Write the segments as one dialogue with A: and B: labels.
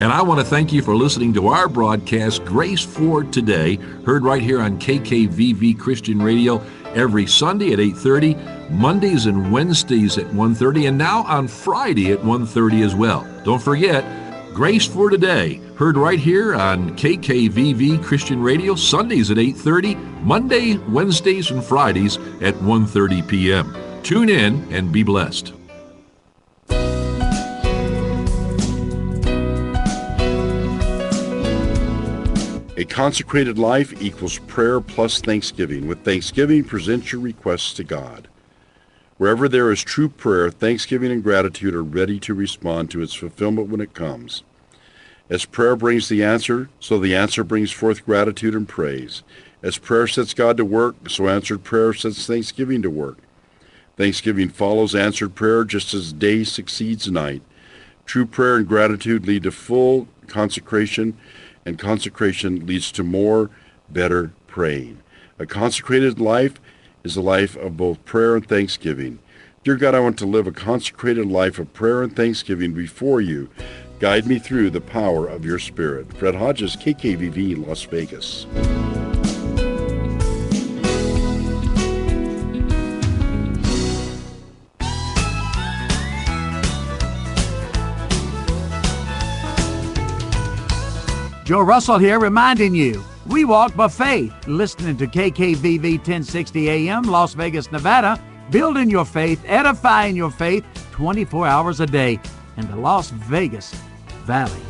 A: And I want to thank you for listening to our broadcast, Grace for Today, heard right here on KKVV Christian Radio every Sunday at 8:30, Mondays and Wednesdays at 1:30, and now on Friday at 1:30 as well. Don't forget, Grace for Today, heard right here on KKVV Christian Radio, Sundays at 8:30, Monday, Wednesdays, and Fridays at 1:30 p.m. Tune in and be blessed.
B: A consecrated life equals prayer plus thanksgiving. With thanksgiving, present your requests to God. Wherever there is true prayer, thanksgiving and gratitude are ready to respond to its fulfillment when it comes. As prayer brings the answer, so the answer brings forth gratitude and praise. As prayer sets God to work, so answered prayer sets thanksgiving to work. Thanksgiving follows answered prayer just as day succeeds night. True prayer and gratitude lead to full consecration, and consecration leads to more, better praying. A consecrated life is a life of both prayer and thanksgiving. Dear God, I want to live a consecrated life of prayer and thanksgiving before you. Guide me through the power of your Spirit. Fred Hodges, KKVV, Las Vegas.
C: Joe Russell here reminding you, we walk by faith, listening to KKVV 1060 AM, Las Vegas, Nevada, building your faith, edifying your faith 24 hours a day in the Las Vegas Valley.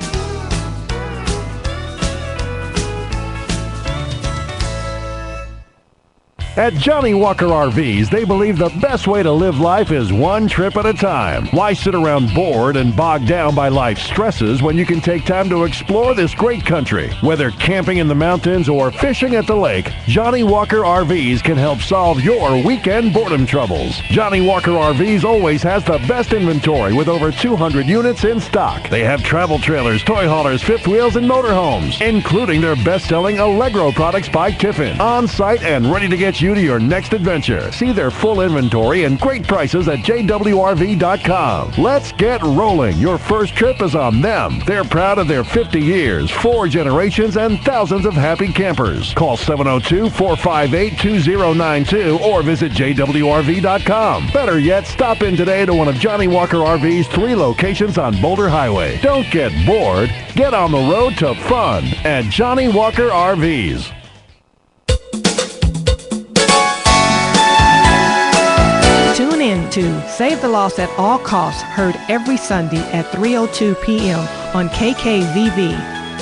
D: At Johnny Walker RVs, they believe the best way to live life is one trip at a time. Why sit around bored and bogged down by life's stresses when you can take time to explore this great country? Whether camping in the mountains or fishing at the lake, Johnny Walker RVs can help solve your weekend boredom troubles. Johnny Walker RVs always has the best inventory with over 200 units in stock. They have travel trailers, toy haulers, fifth wheels, and motorhomes, including their best-selling Allegro products by Tiffin. On site and ready to get you to your next adventure. See their full inventory and great prices at jwrv.com. Let's get rolling. Your first trip is on them. They're proud of their 50 years, 4 generations, and thousands of happy campers. Call 702-458-2092 or visit jwrv.com. Better yet, stop in today to one of Johnny Walker RV's 3 locations on Boulder Highway. Don't get bored. Get on the road to fun at Johnny Walker RVs.
E: Tune in to Save the Lost at All Costs, heard every Sunday at 3:02 p.m. on KKVV.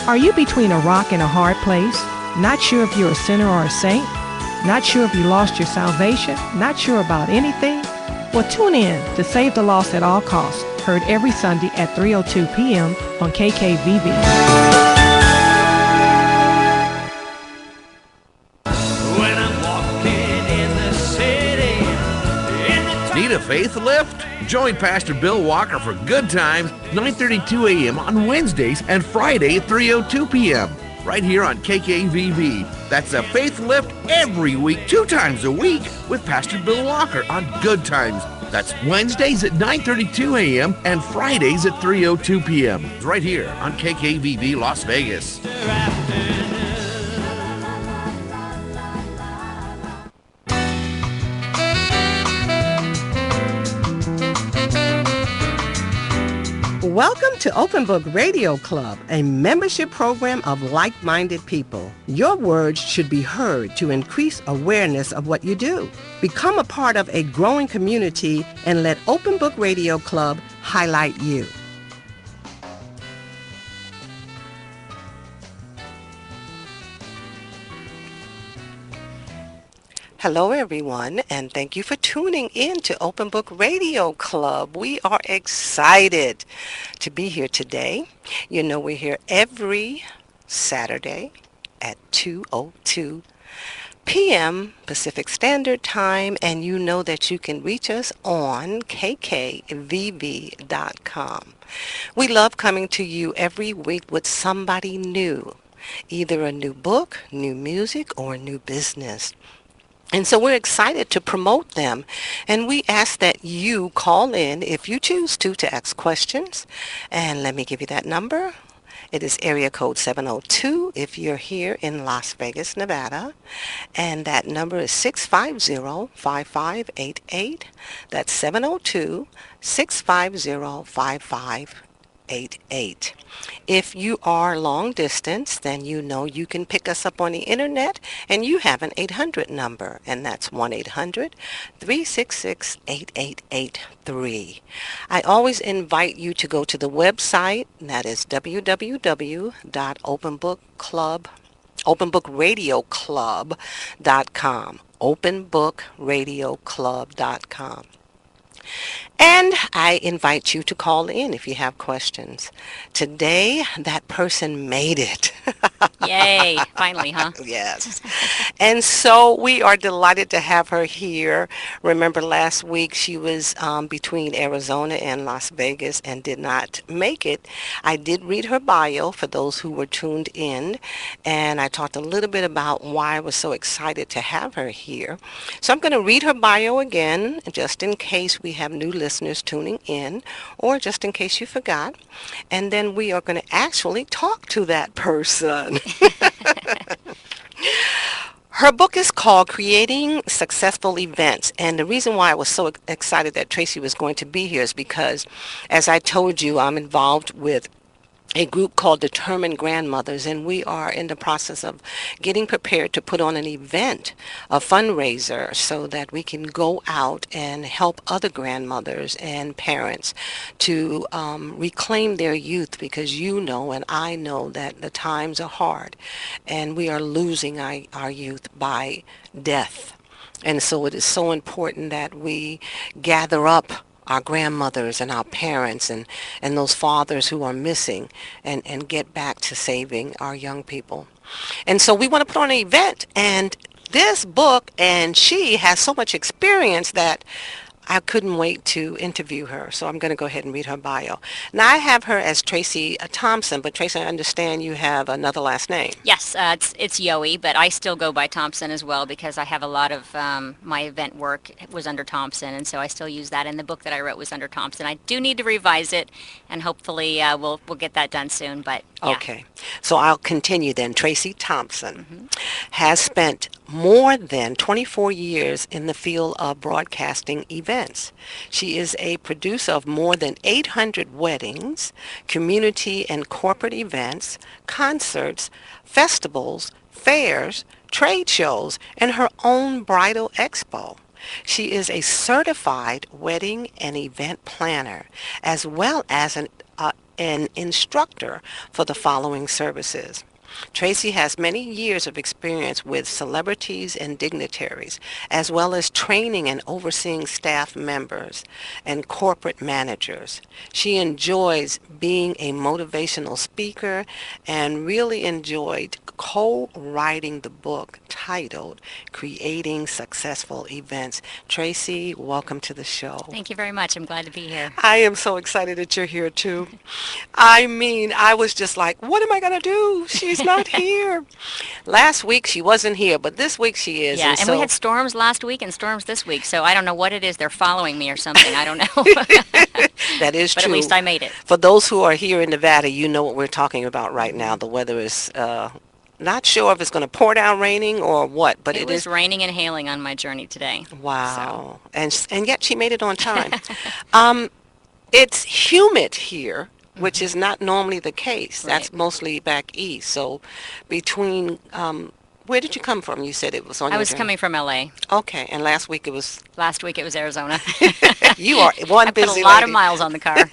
E: Are you between a rock and a hard place? Not sure if you're a sinner or a saint? Not sure if you lost your salvation? Not sure about anything? Well, tune in to Save the Lost at All Costs, heard every Sunday at 3:02 p.m. on KKVV.
F: Need a faith lift? Join Pastor Bill Walker for Good Times, 9:32 a.m. on Wednesdays and Friday at 3:02 p.m. right here on KKVV. That's a faith lift every week, 2 times a week with Pastor Bill Walker on Good Times. That's Wednesdays at 9:32 a.m. and Fridays at 3:02 p.m. right here on KKVV Las Vegas.
G: Welcome to Open Book Radio Club, a membership program of like-minded people. Your words should be heard to increase awareness of what you do. Become a part of a growing community and let Open Book Radio Club highlight you. Hello, everyone, and thank you for tuning in to Open Book Radio Club. We are excited to be here today. You know, we're here every Saturday at 2:02 p.m. Pacific Standard Time, and you know that you can reach us on kkvv.com. We love coming to you every week with somebody new, either a new book, new music, or new business. And so we're excited to promote them, and we ask that you call in if you choose to ask questions. And let me give you that number. It is area code 702 if you're here in Las Vegas, Nevada. And that number is 650-5588. That's 702-650-5588. If you are long distance, then you know you can pick us up on the internet, and you have an 800 number, and that's 1-800-366-8883. I always invite you to go to the website, and that is openbookradioclub.com. openbookradioclub.com. And I invite you to call in if you have questions. Today, that person made it.
H: Yay, finally, huh?
G: Yes. And so we are delighted to have her here. Remember last week she was between Arizona and Las Vegas and did not make it. I did read her bio for those who were tuned in, and I talked a little bit about why I was so excited to have her here. So I'm going to read her bio again, just in case we have new listeners tuning in, or just in case you forgot. And then we are going to actually talk to that person. Her book is called Creating Successful Events, and the reason why I was so excited that Tracy was going to be here is because, as I told you, I'm involved with a group called Determined Grandmothers, and we are in the process of getting prepared to put on an event, a fundraiser, so that we can go out and help other grandmothers and parents to reclaim their youth, because you know and I know that the times are hard and we are losing our youth by death. And so it is so important that we gather up our grandmothers and our parents and those fathers who are missing, and get back to saving our young people. And so we want to put on an event, and this book, and she has so much experience that I couldn't wait to interview her. So I'm going to go ahead and read her bio. Now I have her as Tracy Thompson, but Tracy, I understand you have another last name.
H: Yes, it's Yoey, but I still go by Thompson as well because I have a lot of my event work was under Thompson, and so I still use that. And the book that I wrote was under Thompson. I do need to revise it, and hopefully we'll get that done soon. But yeah.
G: Okay, so I'll continue then. Tracy Thompson has spent more than 24 years in the field of broadcasting events. She is a producer of more than 800 weddings, community and corporate events, concerts, festivals, fairs, trade shows, and her own bridal expo. She is a certified wedding and event planner, as well as an instructor for the following services. Tracy has many years of experience with celebrities and dignitaries, as well as training and overseeing staff members and corporate managers. She enjoys being a motivational speaker and really enjoyed co-writing the book titled Creating Successful Events. Tracy, welcome to the show.
H: Thank you very much. I'm glad to be here.
G: I am so excited that you're here too. I mean, I was just like, what am I going to do? She's not here. Last week she wasn't here, but this week she is.
H: Yeah, and we had storms last week and storms this week, so I don't know what it is. They're following me or something. I don't know.
G: That is
H: but
G: true.
H: But at least I made it.
G: For those who are here in Nevada, you know what we're talking about right now. The weather is not sure if it's going to pour down raining or what, but
H: it was raining and hailing on my journey today.
G: Wow. So. And yet she made it on time. It's humid here, which is not normally the case. Right. That's mostly back east. So between, where did you come from? You said it was on
H: I was coming from L.A.
G: Okay, and last week it was?
H: Last week it was Arizona.
G: You are one busy lady.
H: I put a lot of miles on the car.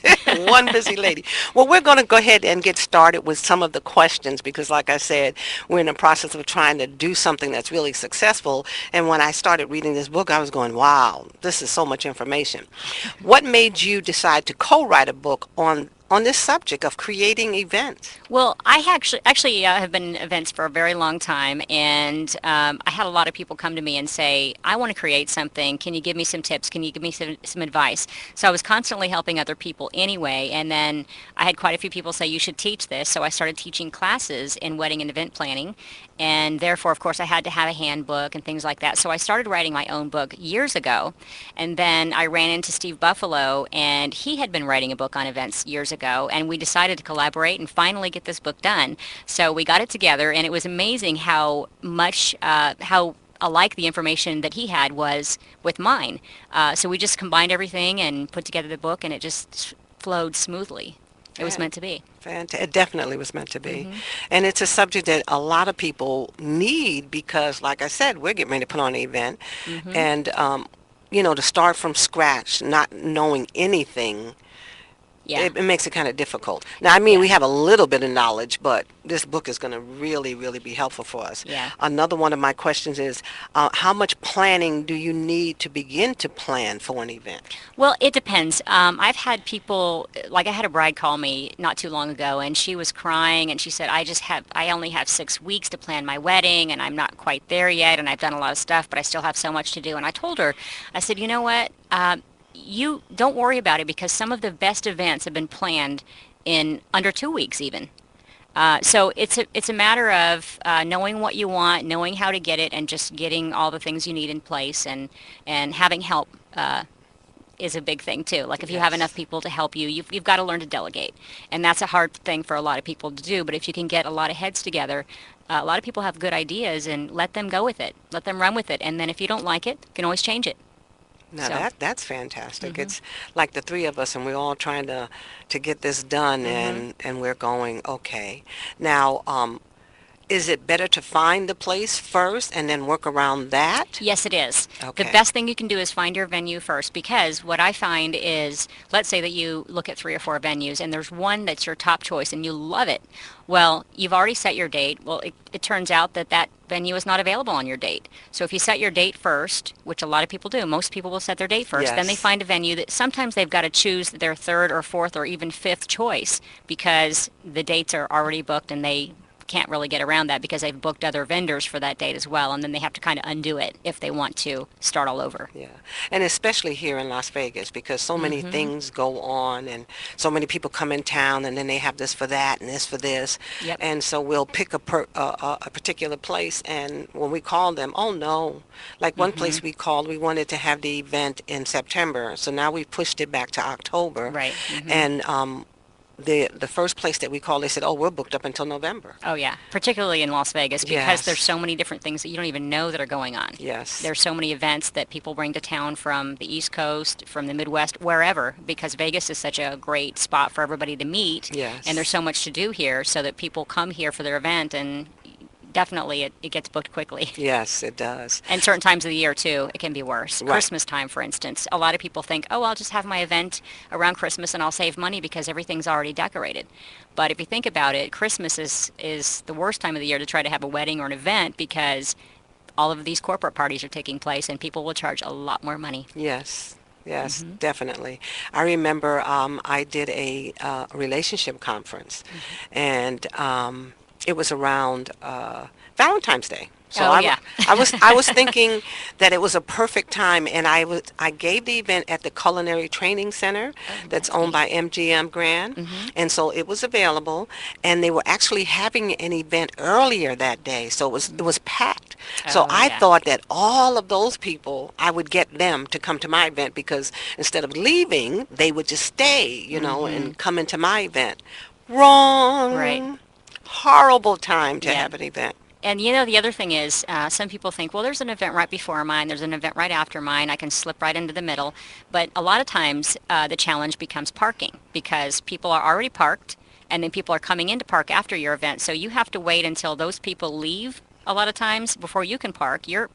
G: One busy lady. Well, we're going to go ahead and get started with some of the questions because, like I said, we're in the process of trying to do something that's really successful. And when I started reading this book, I was going, wow, this is so much information. What made you decide to co-write a book on this subject of creating events?
H: Well, I actually have been in events for a very long time, and I had a lot of people come to me and say, I want to create something. Can you give me some tips? Can you give me some advice? So I was constantly helping other people anyway, and then I had quite a few people say, you should teach this. So I started teaching classes in wedding and event planning, And therefore, of course, I had to have a handbook and things like that. So I started writing my own book years ago. And then I ran into Steve Buffalo, and he had been writing a book on events years ago. And we decided to collaborate and finally get this book done. So we got it together, and it was amazing how much, how alike the information that he had was with mine. So we just combined everything and put together the book, and it just flowed smoothly. It was meant to be.
G: It definitely was meant to be. And it's a subject that a lot of people need because, like I said, we're getting ready to put on an event. And, to start from scratch, not knowing anything, it makes it kind of difficult. Now, I mean, we have a little bit of knowledge, but this book is going to really, really be helpful for us. Another one of my questions is, how much planning do you need to begin to plan for an event?
H: Well, it depends. I've had people, like I had a bride call me not too long ago, and she was crying, and she said, I only have 6 weeks to plan my wedding, and I'm not quite there yet, and I've done a lot of stuff, but I still have so much to do. And I told her, I said, you know what? You don't worry about it because some of the best events have been planned in under 2 weeks even. So it's a matter of knowing what you want, knowing how to get it, and just getting all the things you need in place, and having help is a big thing too. Like if you have enough people to help you, you've got to learn to delegate, and that's a hard thing for a lot of people to do. But if you can get a lot of heads together, a lot of people have good ideas, and let them go with it, let them run with it, and then if you don't like it, you can always change it.
G: Now that's fantastic. It's like the three of us, and we're all trying to get this done, and we're going, okay. Now, is it better to find the place first and then work around that?
H: Yes, it is.
G: Okay.
H: The best thing you can do is find your venue first, because what I find is, let's say that you look at 3 or 4 venues and there's one that's your top choice and you love it. Well, you've already set your date. Well, it turns out that venue is not available on your date. So if you set your date first, which a lot of people do, most people will set their date first, then they find a venue that sometimes they've got to choose their 3rd or 4th or even 5th choice because the dates are already booked and they can't really get around that because they've booked other vendors for that date as well, and then they have to kind of undo it if they want to start all over.
G: Yeah, and especially here in Las Vegas, because so many things go on and so many people come in town, and then they have this for that and this for this. And so we'll pick a particular place, and when we call them, oh no, like one place we called, we wanted to have the event in September, so now we pushed it back to October.
H: Right.
G: And the first place that we called, they said, oh, we're booked up until November.
H: Oh, yeah, particularly in Las Vegas, because there's so many different things that you don't even know that are going on. There's so many events that people bring to town from the East Coast, from the Midwest, wherever, because Vegas is such a great spot for everybody to meet. And there's so much to do here, so that people come here for their event, and definitely it gets booked quickly.
G: Yes, it does.
H: And certain times of the year, too, it can be worse. Christmas time, for instance. A lot of people think, oh, I'll just have my event around Christmas and I'll save money because everything's already decorated. But if you think about it, Christmas is the worst time of the year to try to have a wedding or an event because all of these corporate parties are taking place and people will charge a lot more money.
G: Yes, definitely. I remember I did a relationship conference, and it was around Valentine's Day. So I was thinking that it was a perfect time, and I gave the event at the Culinary Training Center that's owned by MGM Grand, and so it was available, and they were actually having an event earlier that day, so it was packed. So I thought that all of those people, I would get them to come to my event, because instead of leaving, they would just stay, and come into my event. Wrong.
H: Right.
G: Horrible time to have an event.
H: And the other thing is, some people think, well, there's an event right before mine, there's an event right after mine, I can slip right into the middle. But a lot of times the challenge becomes parking, because people are already parked, and then people are coming in to park after your event. So you have to wait until those people leave a lot of times before you can park your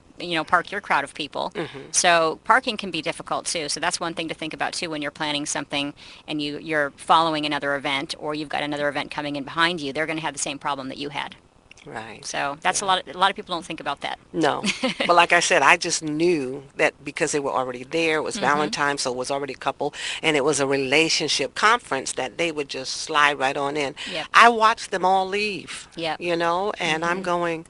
H: crowd of people. So parking can be difficult too. So that's one thing to think about too when you're planning something and you're following another event, or you've got another event coming in behind you. They're going to have the same problem that you had.
G: Right.
H: So that's a lot of people don't think about that.
G: No. But like I said, I just knew that because they were already there, it was Valentine's, so it was already a couple, and it was a relationship conference that they would just slide right on in. I watched them all leave, and I'm going,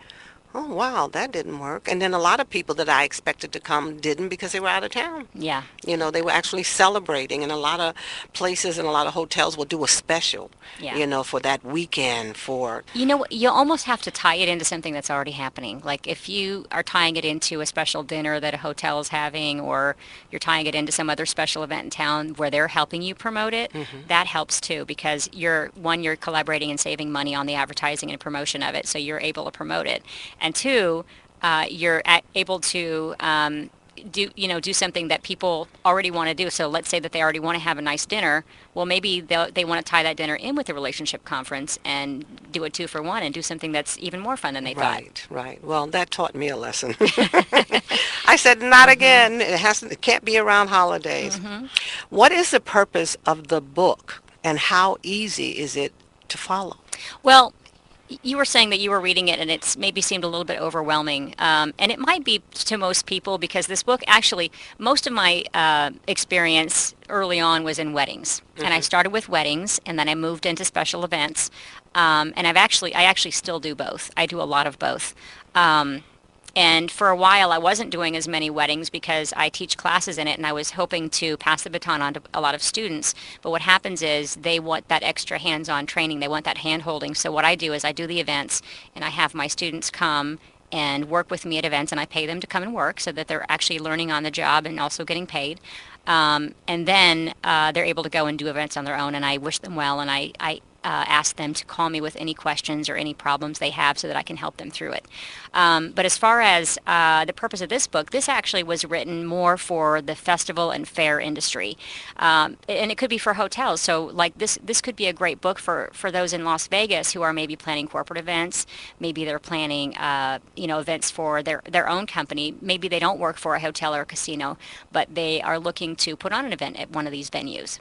G: Oh, wow, that didn't work. And then a lot of people that I expected to come didn't because they were out of town.
H: Yeah.
G: They were actually celebrating, and a lot of places and a lot of hotels will do a special,
H: Yeah.
G: for that weekend for.
H: You know, you almost have to tie it into something that's already happening. Like if you are tying it into a special dinner that a hotel is having, or you're tying it into some other special event in town where they're helping you promote it, that helps too, because you're collaborating and saving money on the advertising and promotion of it, so you're able to promote it. And two, you're able to do something that people already want to do. So let's say that they already want to have a nice dinner. Well, maybe they want to tie that dinner in with the relationship conference and do a 2-for-1 and do something that's even more fun than they thought.
G: Right, right. Well, that taught me a lesson. I said, not again. It can't be around holidays. What is the purpose of the book, and how easy is it to follow?
H: Well, you were saying that you were reading it and it's maybe seemed a little bit overwhelming. And it might be to most people, because this book, actually, most of my experience early on was in weddings. And I started with weddings, and then I moved into special events. And I actually still do both. I do a lot of both. And for a while, I wasn't doing as many weddings because I teach classes in it, and I was hoping to pass the baton on to a lot of students. But what happens is they want that extra hands-on training. They want that hand-holding. So what I do is I do the events, and I have my students come and work with me at events, and I pay them to come and work so that they're actually learning on the job and also getting paid. And then they're able to go and do events on their own, and I wish them well, and I ask them to call me with any questions or any problems they have so that I can help them through it. But as far as the purpose of this book, this actually was written more for the festival and fair industry. And it could be for hotels. So like this could be a great book for those in Las Vegas who are maybe planning corporate events. Maybe they're planning events for their own company. Maybe they don't work for a hotel or a casino, but they are looking to put on an event at one of these venues.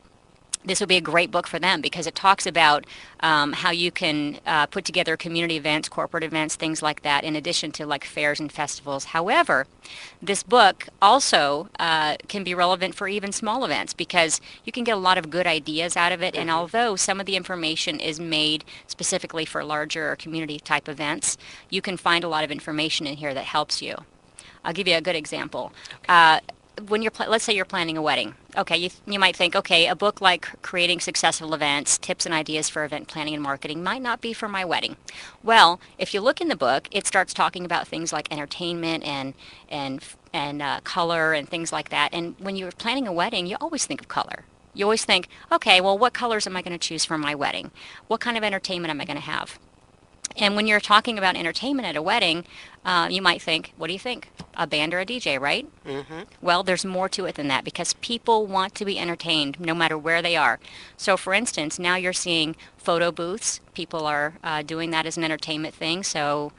H: This would be a great book for them because it talks about how you can put together community events, corporate events, things like that, in addition to like fairs and festivals. However, this book also can be relevant for even small events because you can get a lot of good ideas out of it. And although some of the information is made specifically for larger community type events, you can find a lot of information in here that helps you. I'll give you a good example. When let's say you're planning a wedding, okay, you might think, okay, a book like Creating Successful Events, Tips and Ideas for Event Planning and Marketing might not be for my wedding. Well, if you look in the book, it starts talking about things like entertainment and color and things like that. And when you're planning a wedding, you always think of color. You always think, okay, well, what colors am I going to choose for my wedding? What kind of entertainment am I going to have? And when you're talking about entertainment at a wedding, you might think, what do you think? A band or a DJ, right? Well, there's more to it than that because people want to be entertained no matter where they are. So, for instance, now you're seeing photo booths. People are doing that as an entertainment thing. So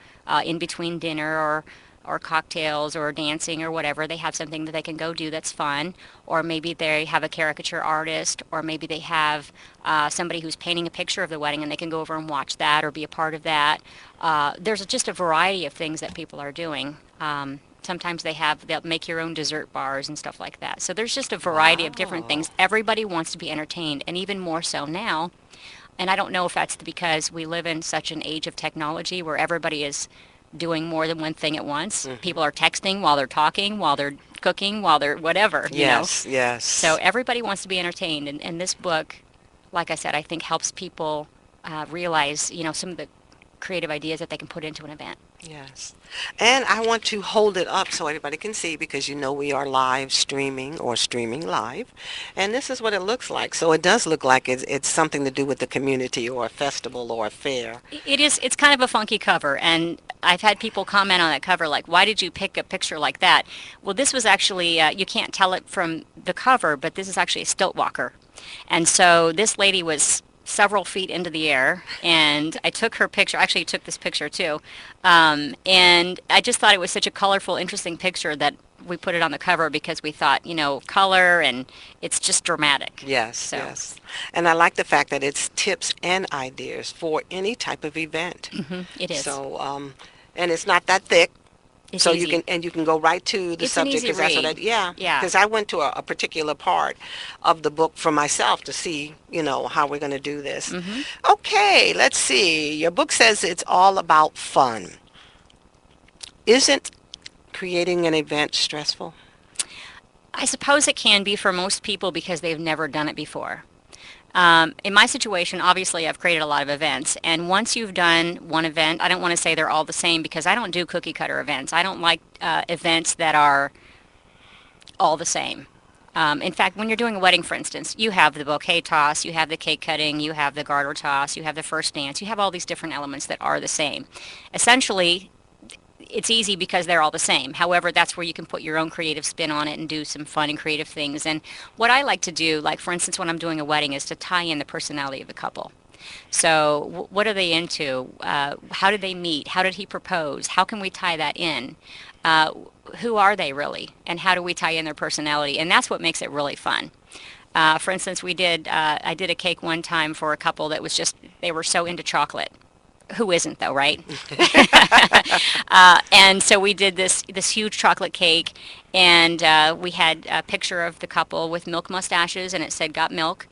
H: in between dinner or cocktails or dancing or whatever, they have something that they can go do that's fun. Or maybe they have a caricature artist, or maybe they have somebody who's painting a picture of the wedding and they can go over and watch that or be a part of that. There's just a variety of things that people are doing. Sometimes they'll make your own dessert bars and stuff like that. So there's just a variety of different things. Everybody wants to be entertained, and even more so now. And I don't know if that's because we live in such an age of technology where everybody is doing more than one thing at once. People are texting while they're talking, while they're cooking, while they're whatever.
G: Yes.
H: So everybody wants to be entertained. And this book, like I said, I think helps people realize, some of the creative ideas that they can put into an event.
G: Yes. And I want to hold it up so everybody can see because we are live streaming or streaming live. And this is what it looks like. So it does look like it's something to do with the community or a festival or a fair.
H: It is. It's kind of a funky cover. And I've had people comment on that cover like, why did you pick a picture like that? Well, this was actually, you can't tell it from the cover, but this is actually a stilt walker. And so this lady was several feet into the air, and I took her picture. Actually, I took this picture too, and I just thought it was such a colorful, interesting picture that we put it on the cover because we thought, color, and it's just dramatic.
G: Yes, yes. And I like the fact that it's tips and ideas for any type of event.
H: It is.
G: So, and it's not that thick.
H: It's
G: so
H: easy.
G: you can go right to the
H: It's
G: subject.
H: an easy read.
G: Yeah. Because I went to a particular part of the book for myself to see, how we're going to do this. Okay, let's see. Your book says it's all about fun. Isn't creating an event stressful?
H: I suppose it can be for most people because they've never done it before. In my situation, obviously, I've created a lot of events, and once you've done one event, I don't want to say they're all the same because I don't do cookie cutter events. I don't like events that are all the same. In fact, when you're doing a wedding, for instance, you have the bouquet toss, you have the cake cutting, you have the garter toss, you have the first dance, you have all these different elements that are the same. Essentially, it's easy because they're all the same. However, that's where you can put your own creative spin on it and do some fun and creative things. And what I like to do, like for instance, when I'm doing a wedding, is to tie in the personality of the couple. So what are they into? How did they meet? How did he propose? How can we tie that in? Who are they really? And how do we tie in their personality? And that's what makes it really fun. For instance, I did a cake one time for a couple that was just, they were so into chocolate. Who isn't though, right? And so we did this huge chocolate cake, and we had a picture of the couple with milk mustaches, and it said "Got milk,"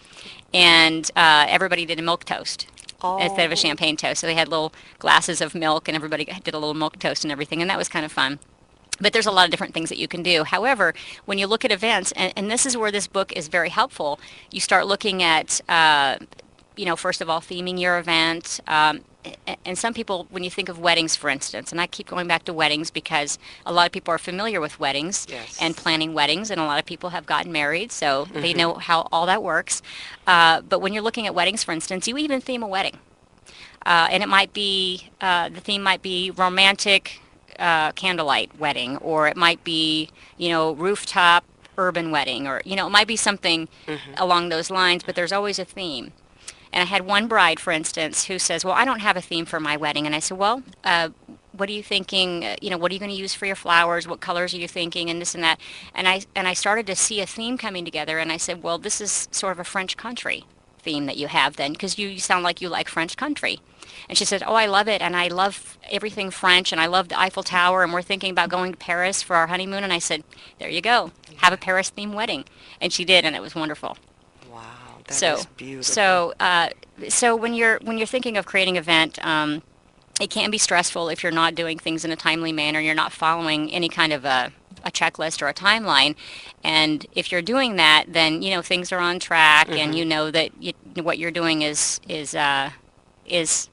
H: and everybody did a milk toast instead of a champagne toast. So they had little glasses of milk, and everybody did a little milk toast and everything, and that was kind of fun. But there's a lot of different things that you can do. However, when you look at events, and this is where this book is very helpful, you start looking at, first of all, theming your event. And some people, when you think of weddings, for instance, and I keep going back to weddings because a lot of people are familiar with weddings and planning weddings, and a lot of people have gotten married, so they know how all that works. But when you're looking at weddings, for instance, you even theme a wedding. And it might be, the theme might be romantic candlelight wedding, or it might be, rooftop urban wedding, or, it might be something along those lines, but there's always a theme. And I had one bride, for instance, who says, well, I don't have a theme for my wedding. And I said, well, what are you thinking? What are you going to use for your flowers? What colors are you thinking? And this and that. And I started to see a theme coming together. And I said, well, this is sort of a French country theme that you have then, because you sound like you like French country. And she said, oh, I love it. And I love everything French. And I love the Eiffel Tower. And we're thinking about going to Paris for our honeymoon. And I said, there you go. Have a Paris-themed wedding. And she did, and it was wonderful.
G: That is beautiful.
H: So when you're thinking of creating an event, it can be stressful if you're not doing things in a timely manner. You're not following any kind of a checklist or a timeline. And if you're doing that, then things are on track, and that what you're doing is right at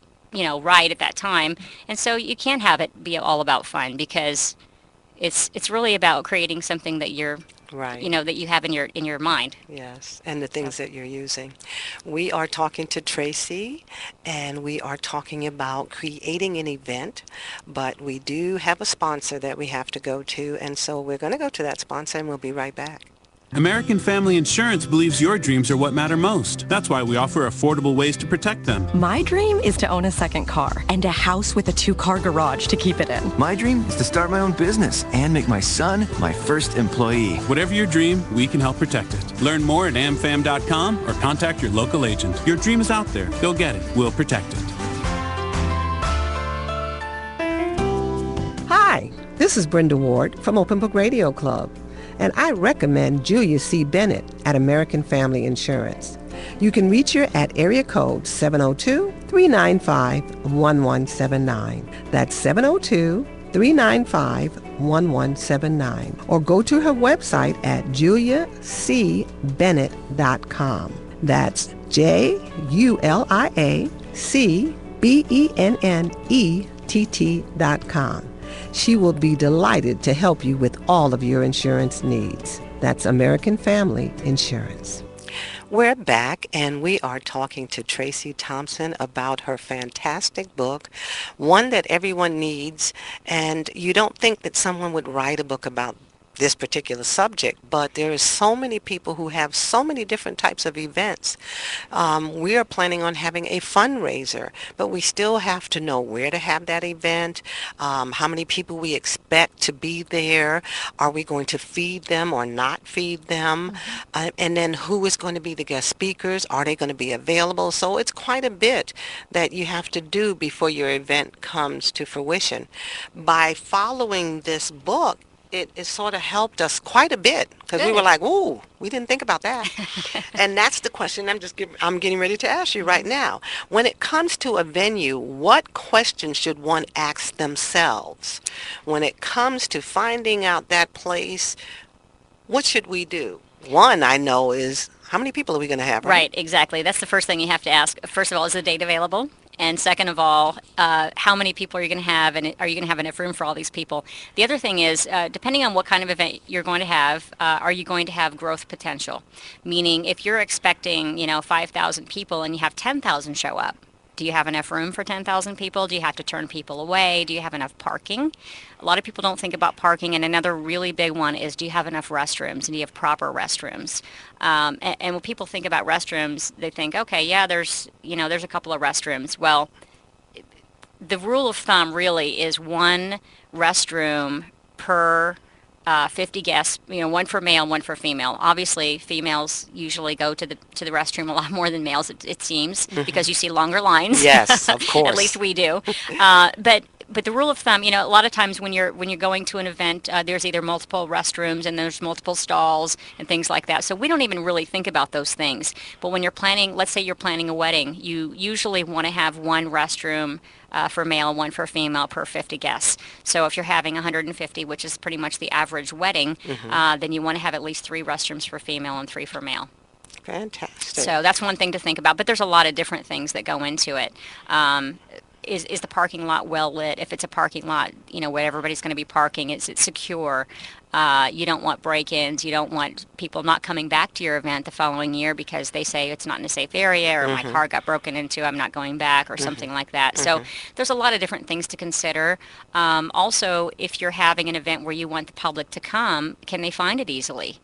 H: that time. And so you can have it be all about fun, because it's really about creating something that you're that you have in your mind.
G: Yes, and the things that you're using. We are talking to Tracy, and we are talking about creating an event, but we do have a sponsor that we have to go to, and so we're going to go to that sponsor, and we'll be right back.
I: American Family Insurance believes your dreams are what matter most. That's why we offer affordable ways to protect them.
J: My dream is to own a second car and a house with a 2-car garage to keep it in.
K: My dream is to start my own business and make my son my first employee.
I: Whatever your dream, we can help protect it. Learn more at amfam.com or contact your local agent. Your dream is out there. Go get it. We'll protect it.
L: Hi, this is Brenda Ward from Open Book Radio Club, and I recommend Julia C. Bennett at American Family Insurance. You can reach her at area code 702-395-1179. That's 702-395-1179. Or go to her website at juliacbennett.com. That's JuliaCbennett.com. She will be delighted to help you with all of your insurance needs. That's American Family Insurance.
G: We're back, and we are talking to Tracy Thompson about her fantastic book, one that everyone needs. And you don't think that someone would write a book about this particular subject, but there are so many people who have so many different types of events. We are planning on having a fundraiser, but we still have to know where to have that event, how many people we expect to be there, are we going to feed them or not feed them, and then who is going to be the guest speakers, are they going to be available? So it's quite a bit that you have to do before your event comes to fruition. By following this book, it sort of helped us quite a bit because we were like, ooh, we didn't think about that. And that's the question I'm getting ready to ask you right now. When it comes to a venue, what questions should one ask themselves? When it comes to finding out that place, what should we do? One I know is, how many people are we going to have?
H: Right, exactly. That's the first thing you have to ask. First of all, is the date available? And second of all, how many people are you going to have, and are you going to have enough room for all these people? The other thing is, depending on what kind of event you're going to have, are you going to have growth potential? Meaning, if you're expecting, 5,000 people and you have 10,000 show up, do you have enough room for 10,000 people? Do you have to turn people away? Do you have enough parking? A lot of people don't think about parking, and another really big one is, do you have enough restrooms, and do you have proper restrooms? And when people think about restrooms, they think, okay, yeah, there's a couple of restrooms. Well, the rule of thumb really is one restroom per 50 guests, one for male, one for female. Obviously, females usually go to the restroom a lot more than males, it seems, because you see longer lines.
G: Yes, of course.
H: At least we do. But the rule of thumb, a lot of times when you're going to an event, there's either multiple restrooms and there's multiple stalls and things like that. So we don't even really think about those things. But when you're planning, let's say you're planning a wedding, you usually want to have one restroom for male, one for female per 50 guests. So if you're having 150, which is pretty much the average wedding, then you want to have at least 3 restrooms for female and 3 for male.
G: Fantastic.
H: So that's one thing to think about. But there's a lot of different things that go into it. Is the parking lot well lit? If it's a parking lot, where everybody's going to be parking, is it secure? You don't want break-ins. You don't want people not coming back to your event the following year because they say it's not in a safe area, or my car got broken into, I'm not going back, or something like that. So there's a lot of different things to consider. Also, if you're having an event where you want the public to come, can they find it easily?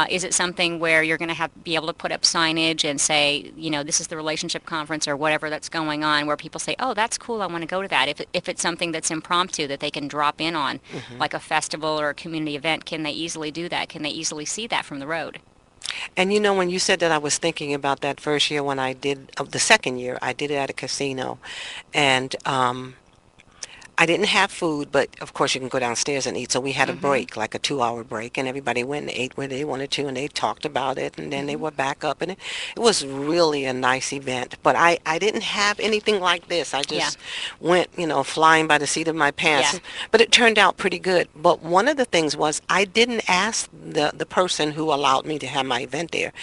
H: Is it something where you're going to be able to put up signage and say, this is the relationship conference or whatever that's going on, where people say, oh, that's cool, I want to go to that. If it's something that's impromptu that they can drop in on, like a festival or a community event, can they easily do that? Can they easily see that from the road?
G: And when you said that, I was thinking about that first year when I did, the second year, I did it at a casino. And I didn't have food, but of course you can go downstairs and eat. So we had a break, like a 2-hour break, and everybody went and ate where they wanted to, and they talked about it, and then they were back up, and it was really a nice event. But I didn't have anything like this. I just went, flying by the seat of my pants.
H: Yeah.
G: But it turned out pretty good. But one of the things was, I didn't ask the person who allowed me to have my event there,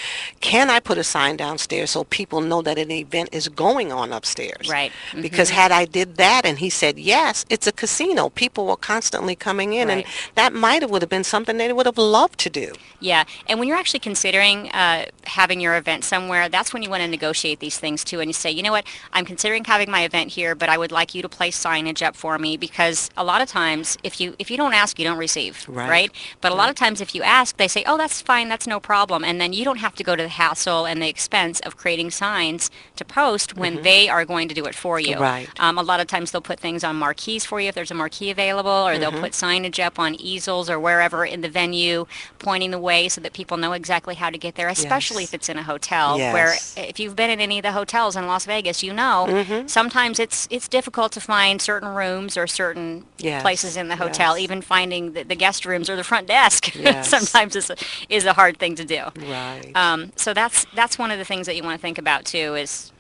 G: can I put a sign downstairs so people know that an event is going on upstairs?
H: Right.
G: Because had I did that and he said yes, it's a casino. People were constantly coming in, and that would have been something they would have loved to do.
H: Yeah, and when you're actually considering having your event somewhere, that's when you want to negotiate these things too, and you say, you know what, I'm considering having my event here, but I would like you to place signage up for me, because a lot of times, if you don't ask, you don't receive, right? But a lot of times, if you ask, they say, oh, that's fine, that's no problem, and then you don't have to go to the hassle and the expense of creating signs to post when they are going to do it for you.
G: Right.
H: A lot of times they'll put things on marquees for you if there's a marquee available, or they'll put signage up on easels or wherever in the venue pointing the way so that people know exactly how to get there, especially if it's in a hotel, where if you've been in any of the hotels in Las Vegas, sometimes it's difficult to find certain rooms or certain places in the hotel. Even finding the guest rooms or the front desk sometimes is a hard thing to do.
G: Right.
H: So that's one of the things that you want to think about too, is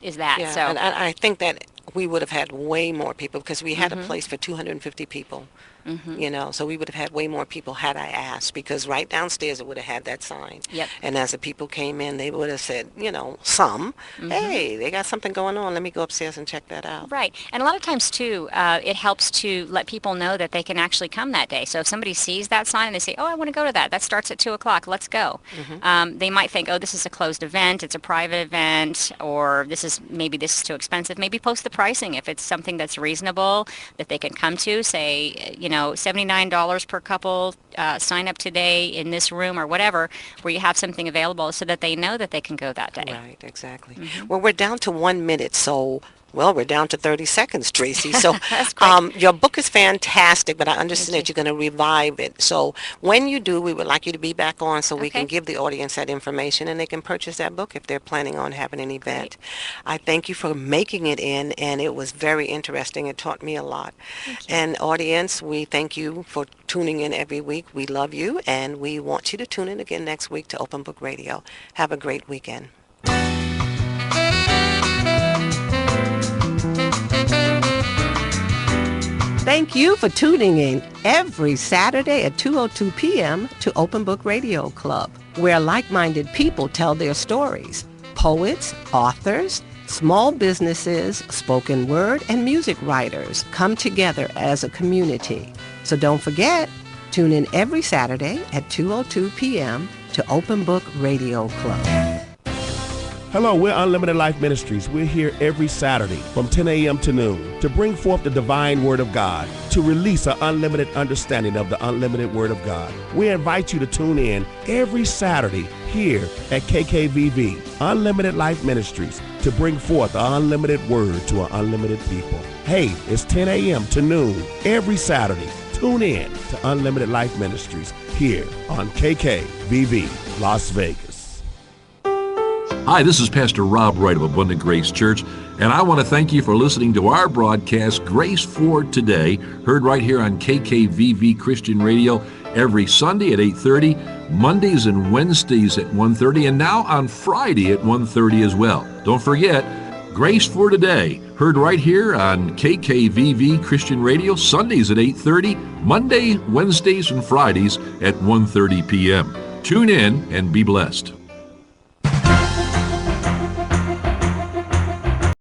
H: that.
G: Yeah,
H: so
G: and I think that we would have had way more people, because we had a place for 250 people. So we would have had way more people had I asked, because right downstairs it would have had that sign. And as the people came in, they would have said, some, hey, they got something going on, let me go upstairs and check that out.
H: Right. And a lot of times too, it helps to let people know that they can actually come that day. So if somebody sees that sign and they say, oh, I want to go to that starts at 2:00, let's go. They might think, oh, this is a closed event, it's a private event, or this is too expensive. Maybe post the pricing if it's something that's reasonable that they can come to. Say, $79 per couple, sign up today in this room or whatever, where you have something available so that they know that they can go that day.
G: Right, exactly. Well, we're down to 1 minute, so Well, we're down to 30 seconds, Tracy. So your book is fantastic, but I understand that you're going to revive it. So when you do, we would like you to be back on so we can give the audience that information and they can purchase that book if they're planning on having an event. I thank you for making it in, and it was very interesting. It taught me a lot. And audience, we thank you for tuning in every week. We love you, and we want you to tune in again next week to Open Book Radio. Have a great weekend.
L: Thank you for tuning in every Saturday at 2:02 p.m. to Open Book Radio Club, where like-minded people tell their stories. Poets, authors, small businesses, spoken word, and music writers come together as a community. So don't forget, tune in every Saturday at 2:02 p.m. to Open Book Radio Club.
M: Hello, we're Unlimited Life Ministries. We're here every Saturday from 10 a.m. to noon to bring forth the divine Word of God, to release an unlimited understanding of the unlimited Word of God. We invite you to tune in every Saturday here at KKVV, Unlimited Life Ministries, to bring forth the unlimited Word to an unlimited people. Hey, it's 10 a.m. to noon every Saturday. Tune in to Unlimited Life Ministries here on KKVV, Las Vegas.
A: Hi, this is Pastor Rob Wright of Abundant Grace Church, and I want to thank you for listening to our broadcast, Grace for Today, heard right here on KKVV Christian Radio every Sunday at 8:30, Mondays and Wednesdays at 1:30, and now on Friday at 1:30 as well. Don't forget, Grace for Today, heard right here on KKVV Christian Radio, Sundays at 8:30, Monday, Wednesdays, and Fridays at 1:30 p.m. Tune in and be blessed.